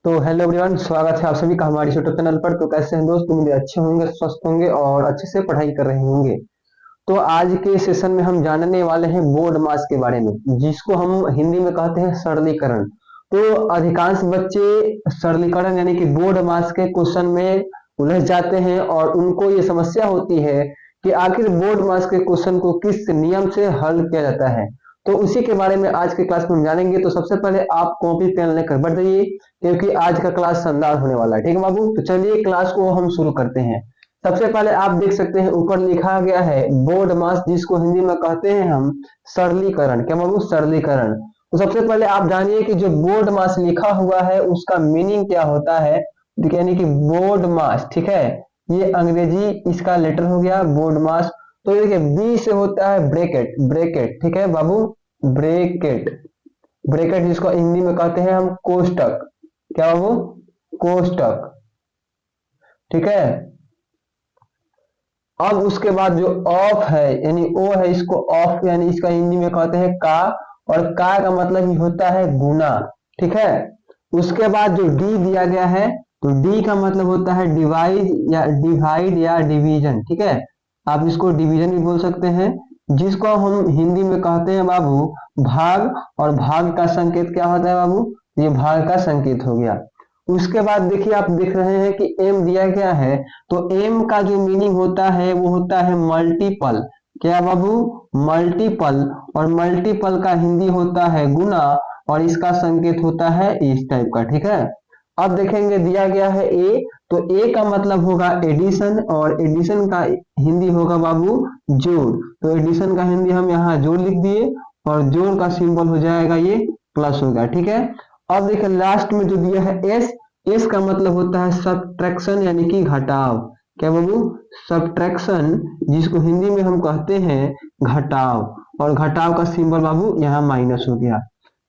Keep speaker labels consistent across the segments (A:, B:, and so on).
A: तो hello everyone, स्वागत है आप सभी का हमारे यूट्यूब चैनल पर। तो कैसे हैं दोस्त? उम्मीद है अच्छे होंगे, स्वस्थ होंगे और अच्छे से पढ़ाई कर रहे होंगे। तो आज के सेशन में हम जानने वाले हैं बोर्ड मास के बारे में, जिसको हम हिंदी में कहते हैं सरलीकरण। तो अधिकांश बच्चे सरलीकरण यानी कि बोर्ड मास के क्वेश्चन में उलझ जाते हैं और उनको ये समस्या होती है कि आखिर बोर्ड मास के क्वेश्चन को किस नियम से हल किया जाता है। तो उसी के बारे में आज के क्लास में हम जानेंगे। तो सबसे पहले आप कॉपी पेन लेकर बढ़ जाइए, क्योंकि आज का क्लास शानदार होने वाला है। ठीक है बाबू, तो चलिए क्लास को हम शुरू करते हैं। सबसे पहले आप देख सकते हैं ऊपर लिखा गया है बोर्ड मास, जिसको हिंदी में कहते हैं हम सरलीकरण। क्या बाबू? सरलीकरण। तो सबसे पहले आप जानिए कि जो बोर्ड मास लिखा हुआ है उसका मीनिंग क्या होता है। यानी कि बोर्ड मास, ठीक है, ये अंग्रेजी इसका लेटर हो गया बोर्ड मास। तो देखिए बी से होता है ब्रैकेट, ब्रैकेट, ठीक है बाबू, ब्रैकेट। ब्रैकेट जिसको हिंदी में कहते हैं हम कोष्टक। क्या बाबू? कोष्टक, ठीक है। अब उसके बाद जो ऑफ है यानी ओ है, इसको ऑफ यानी इसका हिंदी में कहते हैं का, और का का मतलब ही होता है गुना, ठीक है। उसके बाद जो डी दिया गया है, तो डी का मतलब होता है डिवाइड या डिवीजन, ठीक है। आप इसको डिवीजन भी बोल सकते हैं, जिसको हम हिंदी में कहते हैं बाबू भाग। और भाग का संकेत क्या होता है बाबू? ये भाग का संकेत हो गया। उसके बाद देखिए आप देख रहे हैं कि एम दिया गया है, तो एम का जो मीनिंग होता है वो होता है मल्टीपल। क्या बाबू? मल्टीपल। और मल्टीपल का हिंदी होता है गुना, और इसका संकेत होता है इस टाइप का, ठीक है। अब देखेंगे दिया गया है ए, तो ए का मतलब होगा एडिशन, और एडिशन का हिंदी होगा बाबू जोड़। तो एडिशन का हिंदी हम यहाँ जोड़ लिख दिए, और जोड़ का सिंबल हो जाएगा ये प्लस होगा, ठीक है। अब देखिए लास्ट में जो दिया है एस, एस का मतलब होता है सब्ट्रैक्शन यानी कि घटाव। क्या बाबू? सब्ट्रैक्शन, जिसको हिंदी में हम कहते हैं घटाव, और घटाव का सिंबल बाबू यहाँ माइनस हो गया।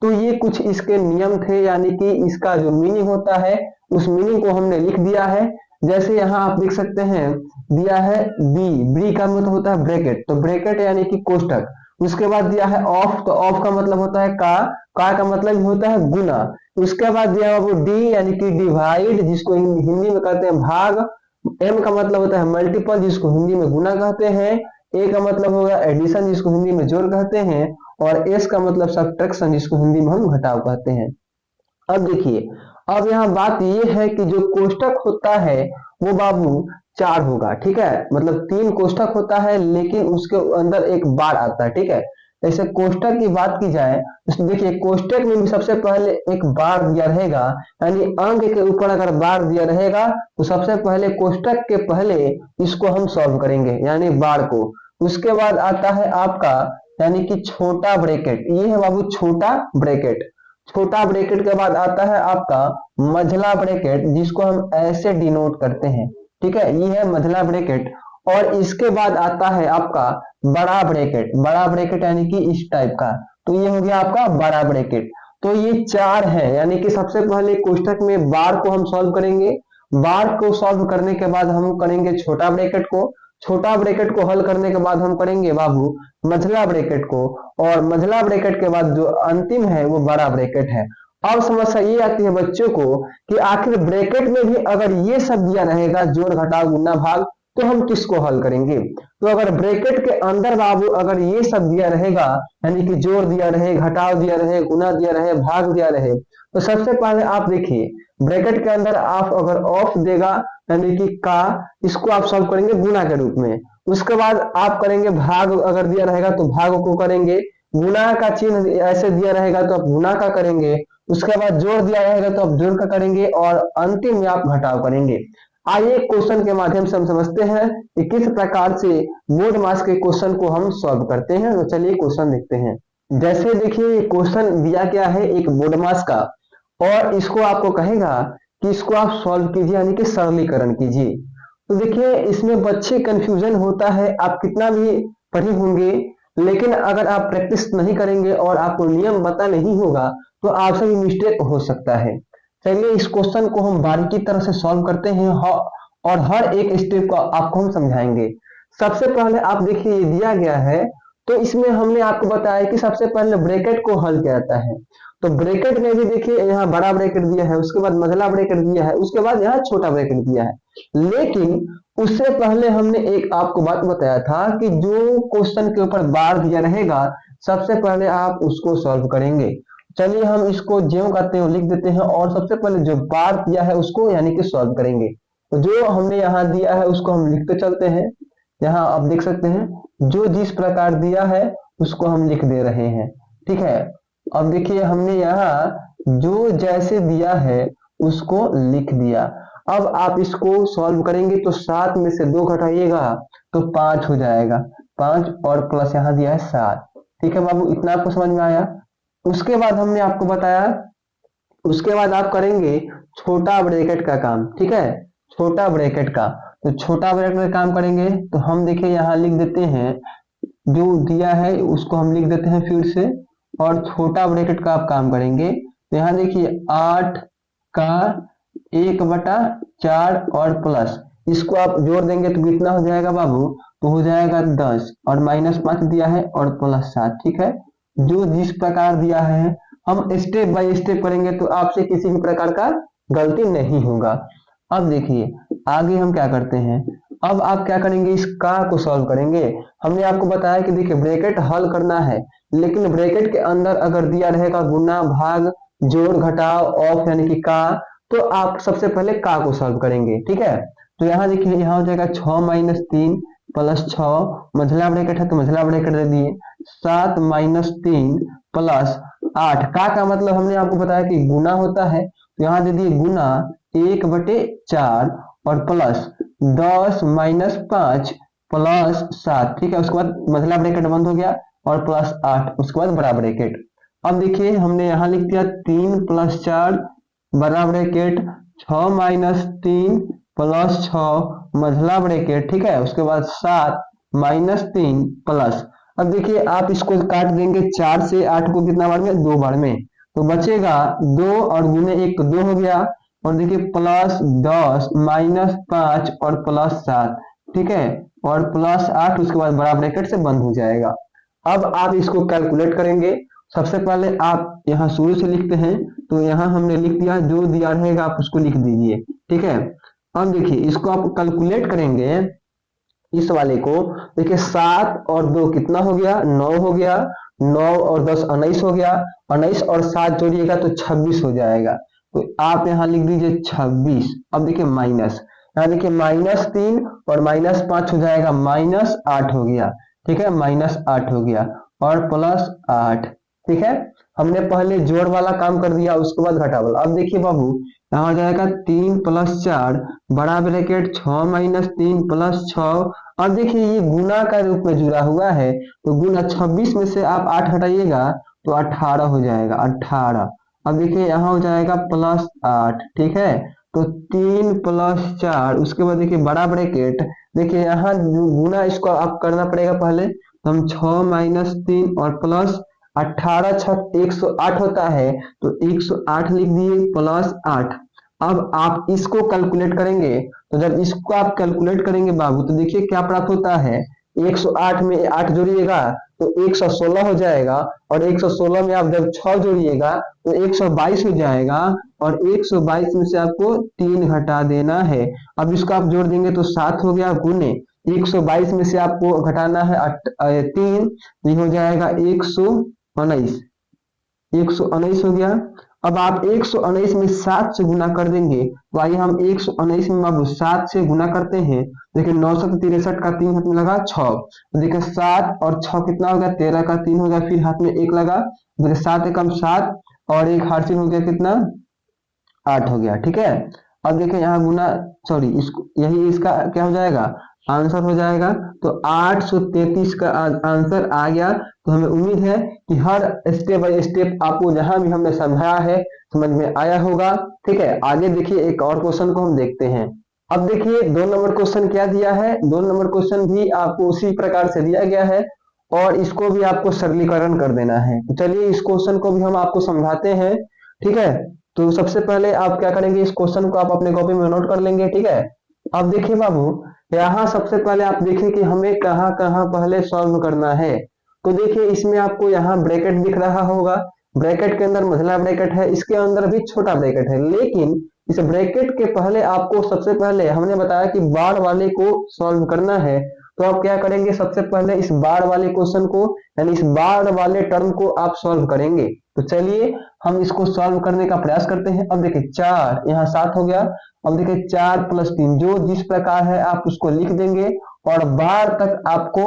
A: तो ये कुछ इसके नियम थे, यानी कि इसका जो मीनिंग होता है उस मीनिंग को हमने लिख दिया है। जैसे यहाँ आप देख सकते हैं दिया है बी, बी का मतलब होता है ब्रैकेट, तो ब्रैकेट यानी कि कोष्टक। उसके बाद दिया है ऑफ, तो ऑफ का मतलब होता है का मतलब होता है गुना। उसके बाद दिया बाबू डी यानी कि डिवाइड, जिसको हिंदी में कहते हैं भाग। एम का मतलब होता है मल्टीपल, जिसको हिंदी में गुना कहते हैं। ए का मतलब होगा एडिशन, जिसको हिंदी में जोड़ कहते हैं। और एस का मतलब सब्ट्रैक्शन, जिसको हिंदी में हम घटाव कहते हैं। अब देखिए, अब यहाँ बात ये है कि जो कोष्टक होता है वो बाबू चार होगा, ठीक है। मतलब तीन कोष्टक होता है, लेकिन उसके अंदर एक बार आता है, ठीक है। जैसे कोष्टक की बात की जाए तो देखिए कोष्टक में भी सबसे पहले एक बार दिया रहेगा, यानी अंक के ऊपर अगर बार दिया रहेगा तो सबसे पहले कोष्टक के पहले इसको हम सॉल्व करेंगे, यानी बार को। उसके बाद आता है आपका यानी कि छोटा ब्रैकेट, ये है बाबू छोटा ब्रैकेट। छोटा ब्रैकेट के बाद आता है आपका मझला ब्रैकेट, जिसको हम ऐसे डिनोट करते हैं, ठीक है, ये है मझला ब्रैकेट। और इसके बाद आता है आपका बड़ा ब्रैकेट, बड़ा ब्रैकेट यानी कि इस टाइप का, तो ये हो गया आपका बड़ा ब्रैकेट। तो ये चार है, यानी कि सबसे पहले कोष्टक में बार को हम सॉल्व करेंगे। बार को सॉल्व करने के बाद हम करेंगे छोटा ब्रैकेट को। छोटा ब्रैकेट को हल करने के बाद हम करेंगे बाबू मझला ब्रैकेट को। और मझला ब्रैकेट के बाद जो अंतिम है वो बड़ा ब्रैकेट है। अब समस्या ये आती है बच्चों को कि आखिर ब्रैकेट में भी अगर ये सब दिया रहेगा जोड़ घटाव गुना भाग, तो हम किसको हल करेंगे? तो अगर ब्रैकेट के अंदर बाबू अगर ये सब दिया रहेगा, यानी कि जोड़ दिया रहे, घटाव दिया रहे, गुना दिया रहे, भाग दिया रहे, तो सबसे पहले आप देखिए ब्रैकेट के अंदर आप अगर ऑफ देगा यानी कि का, इसको आप सॉल्व करेंगे गुना के रूप में। उसके बाद आप करेंगे भाग, अगर दिया रहेगा तो भाग को करेंगे। गुना का चिन्ह ऐसे दिया रहेगा तो आप गुना का करेंगे। उसके बाद जोड़ दिया रहेगा तो आप जोड़ का करेंगे, और अंतिम में आप घटाव करेंगे। आइए क्वेश्चन के माध्यम से हम समझते हैं कि किस प्रकार से बोर्ड मास के क्वेश्चन को हम सॉल्व करते हैं। तो चलिए क्वेश्चन देखते हैं। जैसे देखिए क्वेश्चन दिया गया है एक बोर्ड मास का, और इसको आपको कहेगा कि इसको आप सॉल्व कीजिए यानी कि सरलीकरण कीजिए। तो देखिए इसमें बच्चे कंफ्यूजन होता है, आप कितना भी पढ़े होंगे, लेकिन अगर आप प्रैक्टिस नहीं करेंगे और आपको नियम पता नहीं होगा तो आपसे भी मिस्टेक हो सकता है। चलिए इस क्वेश्चन को हम बारीकी तरह से सॉल्व करते हैं, और हर एक स्टेप को आपको हम समझाएंगे। सबसे पहले आप देखिए ये दिया गया है, तो इसमें हमने आपको बताया कि सबसे पहले ब्रैकेट को हल किया जाता है। तो ब्रैकेट में भी देखिए यहाँ बड़ा ब्रैकेट दिया है, उसके बाद मझला ब्रैकेट दिया है, उसके बाद यहाँ छोटा ब्रैकेट दिया है। लेकिन उससे पहले हमने एक आपको बात बताया था कि जो क्वेश्चन के ऊपर बार दिया रहेगा सबसे पहले आप उसको सॉल्व करेंगे। चलिए हम इसको ज्यों करते हैं लिख देते हैं और सबसे पहले जो बार दिया है उसको यानी कि सॉल्व करेंगे। तो जो हमने यहाँ दिया है उसको हम लिखते चलते हैं। यहाँ आप देख सकते हैं जो जिस प्रकार दिया है उसको हम लिख दे रहे हैं, ठीक है। अब देखिए हमने यहाँ जो जैसे दिया है उसको लिख दिया। अब आप इसको सॉल्व करेंगे तो 7 में से 2 घटाइएगा तो 5 हो जाएगा, 5 और प्लस यहाँ दिया है 7। ठीक है बाबू, इतना आपको समझ में आया। उसके बाद हमने आपको बताया, उसके बाद आप करेंगे छोटा ब्रैकेट का काम, ठीक है, छोटा ब्रैकेट का। तो छोटा ब्रैकेट का काम करेंगे तो हम देखिए यहाँ लिख देते हैं जो दिया है उसको हम लिख देते हैं फिर से, और छोटा ब्रैकेट का आप काम करेंगे। तो यहाँ देखिए 8 का 1/4 और प्लस, इसको आप जोड़ देंगे तो कितना हो जाएगा बाबू, तो हो जाएगा 10 और -5 दिया है और प्लस 7, ठीक है। जो जिस प्रकार दिया है हम स्टेप बाय स्टेप करेंगे तो आपसे किसी भी प्रकार का गलती नहीं होगा। अब देखिए आगे हम क्या करते हैं, अब आप क्या करेंगे, इस का को सॉल्व करेंगे। हमने आपको बताया कि देखिए ब्रैकेट हल करना है, लेकिन ब्रैकेट के अंदर अगर दिया रहेगा गुना भाग जोड़ घटाव ऑफ यानी कि का, तो आप सबसे पहले का को सॉल्व करेंगे, ठीक है। तो यहाँ देखिए यहाँ हो जाएगा 6 - 3 प्लस 6, मझला ब्रैकेट है तो मझला ब्रैकेट दे दिए, 7 - 3 प्लस 8। का मतलब हमने आपको बताया कि गुना होता है, तो यहाँ दे दिए गुना 1/4 और प्लस 10 - 5 प्लस 7, ठीक है। उसके बाद मझला ब्रैकेट बंद हो गया और प्लस 8, उसके बाद बड़ा ब्रैकेट। अब देखिए हमने यहाँ लिख दिया 3 + 4 बड़ा ब्रैकेट, 6 - 3 प्लस 6 मझला ब्रैकेट, ठीक है। उसके बाद 7 - 3 प्लस, अब देखिए आप इसको काट देंगे 4 से 8 को कितना बार में, 2 बार में, तो बचेगा 2 और गुने 1 तो 2 हो गया, और देखिए प्लस 10 - 5 और प्लस 7, ठीक है, और प्लस 8, उसके बाद बड़ा ब्रैकेट से बंद हो जाएगा। अब आप इसको कैलकुलेट करेंगे। सबसे पहले आप यहाँ शुरू से लिखते हैं, तो यहाँ हमने लिख दिया, जो दिया रहेगा आप उसको लिख दीजिए, ठीक है। अब देखिए इसको आप कैलकुलेट करेंगे इस वाले को, देखिए 7 और 2 कितना हो गया, 9 हो गया, 9 और 10 19 हो गया, 19 और 7 जोड़िएगा तो 26 हो जाएगा। तो आप यहाँ लिख दीजिए 26। अब देखिए माइनस, यहाँ देखिए -3 और -5 हो जाएगा, -8 हो गया, ठीक है, -8 हो गया और प्लस 8, ठीक है। हमने पहले जोड़ वाला काम कर दिया, उसके बाद घटा वाला। अब देखिए बाबू यहाँ हो जाएगा 3 + 4 बड़ा ब्रैकेट 6 - 3 प्लस 6। अब देखिए ये गुना का रूप में जुड़ा हुआ है, तो गुना 26 में से आप 8 हटाइएगा तो 18 हो जाएगा, 18। अब देखिए यहाँ हो जाएगा प्लस 8, ठीक है। तो 3 + 4, उसके बाद देखिए बड़ा ब्रैकेट, देखिए यहाँ गुना इसको आप करना पड़ेगा पहले, तो हम 6 - 3 और प्लस 18 छक 108 होता है, तो 108 लिख दिए प्लस 8। अब आप इसको कैलकुलेट करेंगे, तो जब इसको आप कैलकुलेट करेंगे बाबू तो देखिए क्या प्राप्त होता है, 108 में 8 जोड़िएगा तो 116 हो जाएगा, और 116 में आप जब 6 जोड़िएगा तो 122 हो जाएगा, और 122 में से आपको 3 घटा देना है। अब इसको आप जोड़ देंगे तो 7 हो गया, गुने 122 में से आपको घटाना है 3, ये हो जाएगा 119, 119 हो गया। अब आप 119 में 7 से गुना कर देंगे, तो आइए हम 119 में अब 7 से गुना करते हैं। देखिए 963 का 3 हाथ में लगा 6, तो देखिए 7 और 6 कितना होगा, 13 का 3 होगा, फिर हाथ में 1 लगा, देखिए 7 एकम 7 और 1 हासिल हो गया, कितना 8 हो गया, ठीक है। अब देखिए यहाँ गुना, सॉरी इसको, यही इसका क्या हो जाएगा, आंसर हो जाएगा। तो 833 का आंसर आ गया। तो हमें उम्मीद है कि हर स्टेप बाय स्टेप आपको जहां भी हमने समझाया है समझ में आया होगा, ठीक है। आगे देखिए एक और क्वेश्चन को हम देखते हैं। अब देखिए 2 नंबर क्वेश्चन क्या दिया है, 2 नंबर क्वेश्चन भी आपको उसी प्रकार से दिया गया है, और इसको भी आपको सरलीकरण कर देना है। तो चलिए इस क्वेश्चन को भी हम आपको समझाते हैं, ठीक है। तो सबसे पहले आप क्या करेंगे, इस क्वेश्चन को आप अपने कॉपी में नोट कर लेंगे, ठीक है। अब देखिए बाबू यहाँ सबसे पहले आप देखिए कि हमें कहाँ कहाँ पहले सॉल्व करना है। तो देखिए इसमें आपको यहाँ ब्रैकेट दिख रहा होगा, ब्रैकेट के अंदर मझला ब्रैकेट है, इसके अंदर भी छोटा ब्रैकेट है, लेकिन इस ब्रैकेट के पहले आपको सबसे पहले हमने बताया कि बाढ़ वाले को सॉल्व करना है। तो आप क्या करेंगे, सबसे पहले इस बाढ़ वाले क्वेश्चन को यानी इस बाढ़ वाले टर्म को आप सॉल्व करेंगे। तो चलिए हम इसको सॉल्व करने का प्रयास करते हैं। अब देखिए 4 यहाँ 7 हो गया। अब देखिए 4 + 3 जो जिस प्रकार है आप उसको लिख देंगे और बाढ़ तक आपको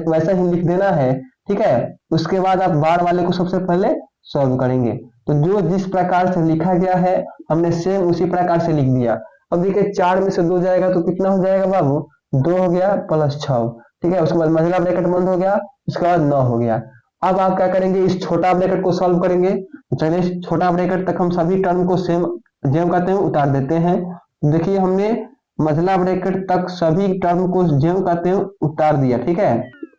A: वैसा ही लिख देना है, ठीक है। उसके बाद आप बाढ़ वाले को सबसे पहले सॉल्व करेंगे। तो जो जिस प्रकार से लिखा गया है हमने सेम उसी प्रकार से लिख दिया। अब देखिए 4 में से 2 जाएगा तो कितना हो जाएगा बाबू, 2 हो गया +6, ठीक है। उसके बाद मझला ब्रैकेट बंद हो गया, उसके बाद 9 हो गया। अब आप क्या करेंगे, इस छोटा ब्रैकेट को सॉल्व करेंगे। तो चलिए छोटा ब्रैकेट तक हम सभी टर्म को सेम जेम कहते हैं उतार देते हैं। देखिए हमने मझला ब्रैकेट तक सभी टर्म को जेम कहते हैं उतार दिया, ठीक है।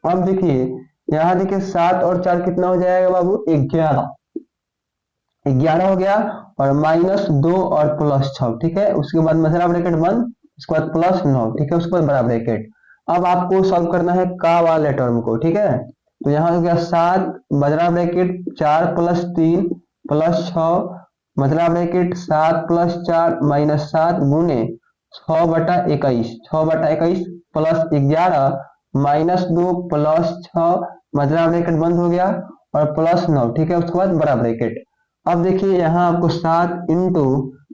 A: अब देखिए यहाँ देखिए 7 और 4 कितना हो जाएगा बाबू, 11 हो गया और -2 और +6, ठीक है। उसके बाद मझला ब्रैकेट बंद, उसके बाद +9, ठीक है। उसके बाद बड़ा ब्रैकेट। अब आपको सॉल्व करना है का वाले टर्म को, ठीक है। तो यहाँ हो गया 7 मझला ब्रैकेट 4 + 3 +6 मझला ब्रैकेट 7 + 4 -7 गुने 6/21 6/21 +11 -2 +6 मझला ब्रैकेट बंद हो गया और +9, ठीक है। उसके बाद बड़ा ब्रैकेट। अब देखिए यहाँ आपको 7 इंटू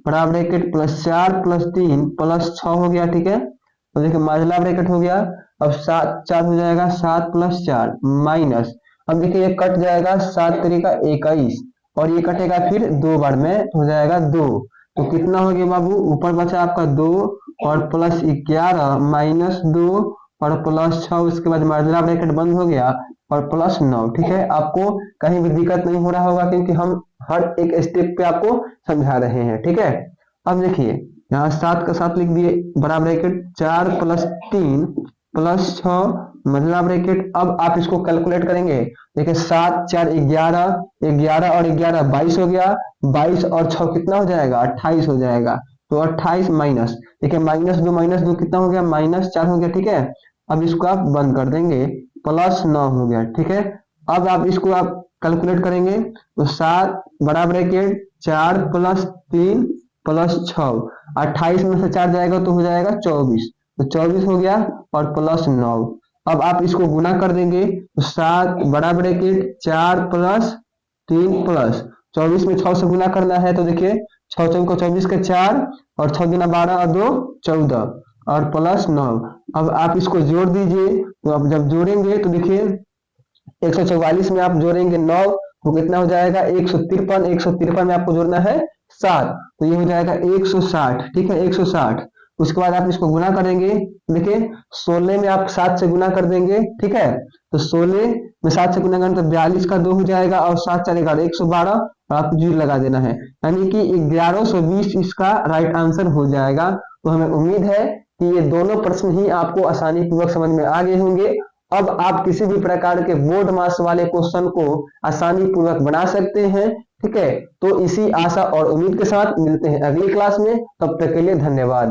A: बड़ा ब्रैकेट +4 + 3 +6 हो गया, ठीक है। तो देखिए मझला ब्रैकेट हो गया। अब 7 4 हो जाएगा, 7 + 4 माइनस, अब देखिए ये कट जाएगा, 7 3 का 21 और ये कटेगा फिर 2 बार में हो जाएगा 2। तो कितना हो गया बाबू, ऊपर बचा आपका 2 और +11 -2 और +6, उसके बाद मझला ब्रैकेट बंद हो गया और +9, ठीक है। आपको कहीं भी दिक्कत नहीं हो रहा होगा क्योंकि हम हर एक स्टेप पे आपको समझा रहे हैं, ठीक है। अब देखिए यहाँ 7 का 7 लिख दिए, बड़ा ब्रैकेट 4 + 3 +6 मझला ब्रैकेट। अब आप इसको कैलकुलेट करेंगे। देखिए 7 4 11 11 और 11 22 हो गया, 22 और 6 कितना हो जाएगा, 28 हो जाएगा। तो 28 माइनस, देखिए -2 कितना हो गया, -4 हो गया, ठीक है। अब इसको आप बंद कर देंगे, +9 हो गया, ठीक है। अब आप इसको आप कैलकुलेट करेंगे तो 7 बड़ा ब्रैकेट 4 + 3 +6 28 में से 4 जाएगा तो हो जाएगा 24, तो 24 हो गया और +9। अब आप इसको गुना कर देंगे तो 7 बड़ा ब्रैकेट 4 + 3 24 में 6 से गुना करना है। तो देखिए 6 × 4 = 24 के 4 और 6 × 12 और 2 14 और +9। अब आप इसको जोड़ दीजिए। तो अब जब जोड़ेंगे तो देखिए 144 में आप जोड़ेंगे 9 तो कितना हो जाएगा, 153 153 में आपको जोड़ना है 7, तो ये हो जाएगा 160, ठीक है, 160। उसके बाद आप इसको गुना करेंगे, देखिए 16 में आप 7 से गुना कर देंगे, ठीक है। तो 16 में 7 से गुना करें तो 42 का 2 हो जाएगा और 7 4 11 112 और आपको जीरो लगा देना है, यानी कि 1120 इसका राइट आंसर हो जाएगा। तो हमें उम्मीद है कि ये दोनों प्रश्न ही आपको आसानी पूर्वक समझ में आ गए होंगे। अब आप किसी भी प्रकार के बोर्ड मास वाले क्वेश्चन को आसानी पूर्वक बना सकते हैं, ठीक है। तो इसी आशा और उम्मीद के साथ मिलते हैं अगली क्लास में, तब तक के लिए धन्यवाद।